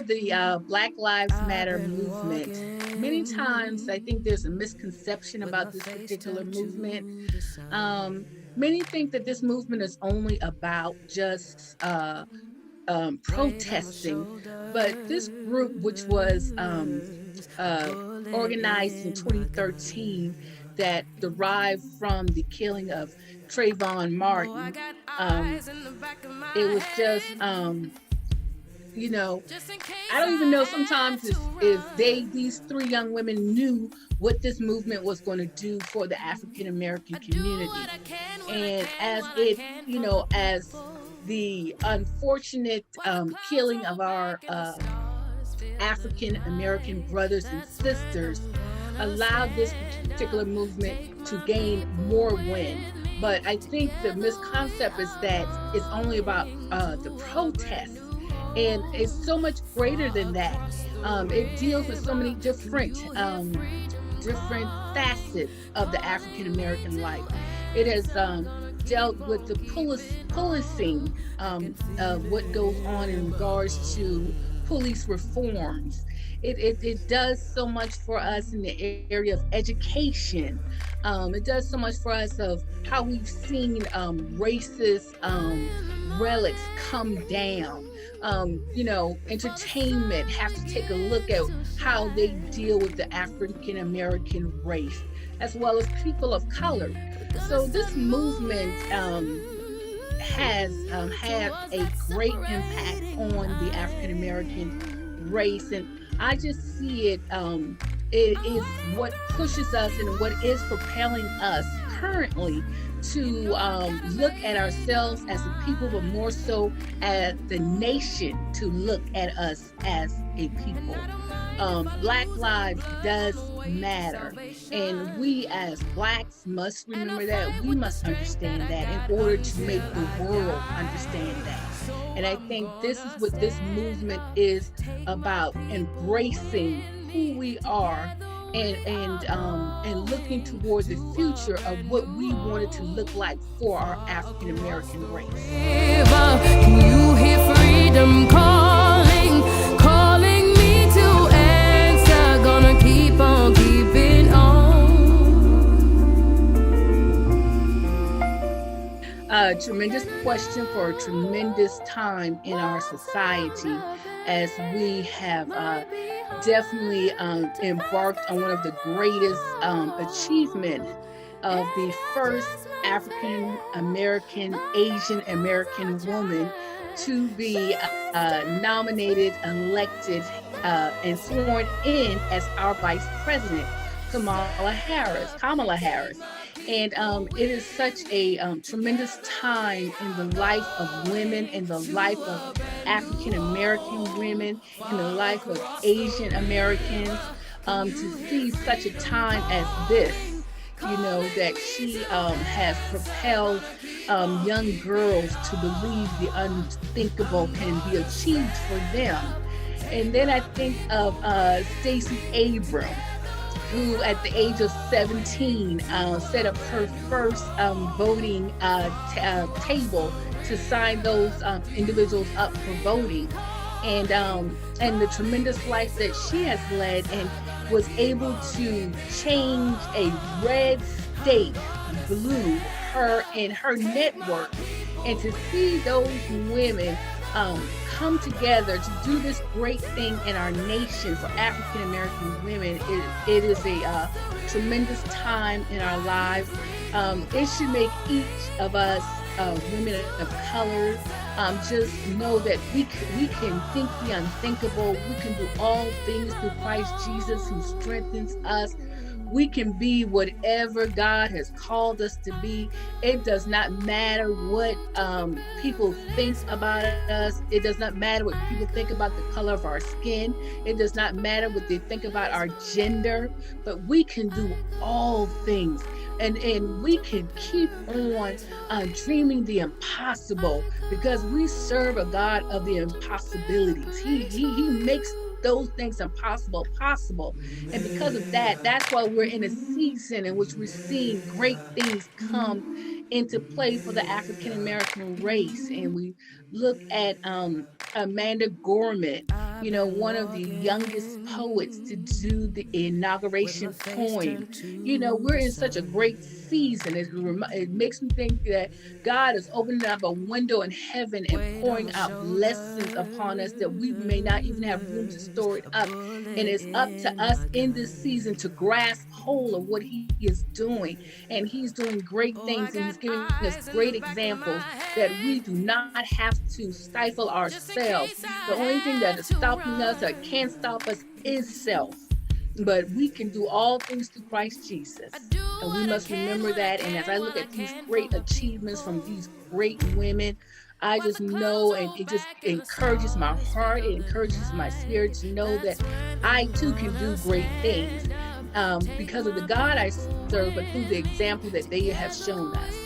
the Black Lives Matter movement, many times I think there's a misconception about this particular movement. Um, Many think that this movement is only about just protesting, but this group, which was uh, organized in 2013, that derived from the killing of Trayvon Martin, um, it was just you know, I don't even know sometimes if these three young women knew what this movement was going to do for the African American community. And as it, as the unfortunate killing of our African American brothers and sisters allowed this particular movement to gain more wind. But I think the misconcept is that it's only about the protests, and it's so much greater than that. It deals with so many different facets of the African American life. It has dealt with the policing of what goes on in regards to police reforms. It does so much for us in the area of education. It does so much for us of how we've seen racist relics come down. Entertainment have to take a look at how they deal with the African American race, as well as people of color. So this movement has had a great impact on the African American race, and I just see it. It is what pushes us and what is propelling us currently to look at ourselves as a people, but more so as the nation to look at us as a people. Black lives does matter, and we as blacks must remember that. We must understand that in order to make the world understand that. And I think this is what this movement is about: embracing who we are, and looking toward the future of what we wanted to look like for our African American race. Can you hear freedom calling, calling me to answer? Gonna keep on keeping on. Tremendous question for a tremendous time in our society, as we have definitely embarked on one of the greatest achievements of the first African American, Asian American woman to be nominated, elected, and sworn in as our Vice President, Kamala Harris. And it is such a tremendous time in the life of women, in the life of African American women, in the life of Asian Americans, to see such a time as this. That she has propelled young girls to believe the unthinkable can be achieved for them. And then I think of Stacey Abrams, who at the age of 17 set up her first voting table to sign those individuals up for voting, and the tremendous life that she has led, and was able to change a red state blue, her and her network, and to see those women come together to do this great thing in our nation for African American women. It is a tremendous time in our lives. It should make each of us women of color just know that we can think the unthinkable. We can do all things through Christ Jesus, who strengthens us. We can be whatever God has called us to be. It does not matter what people think about us. It does not matter what people think about the color of our skin. It does not matter what they think about our gender. But we can do all things. And we can keep on dreaming the impossible, because we serve a God of the impossibilities. He makes those things impossible possible. And because of that, that's why we're in a season in which we're seeing great things come into play for the African American race. And we look at Amanda Gorman one of the youngest poets to do the inauguration poem. We're in such a great season. It makes me think that God is opening up a window in heaven and pouring out blessings upon us that we may not even have room to store it up. And it's up to us in this season to grasp hold of what He is doing. And He's doing great things, and He's giving us great examples that we do not have to stifle ourselves. The only thing that is stopping us or can stop us is self. But we can do all things through Christ Jesus. And we must remember that. And as I look at these great achievements from these great women, I just know, and it just encourages my heart. It encourages my spirit to know that I too can do great things because of the God I serve, but through the example that they have shown us.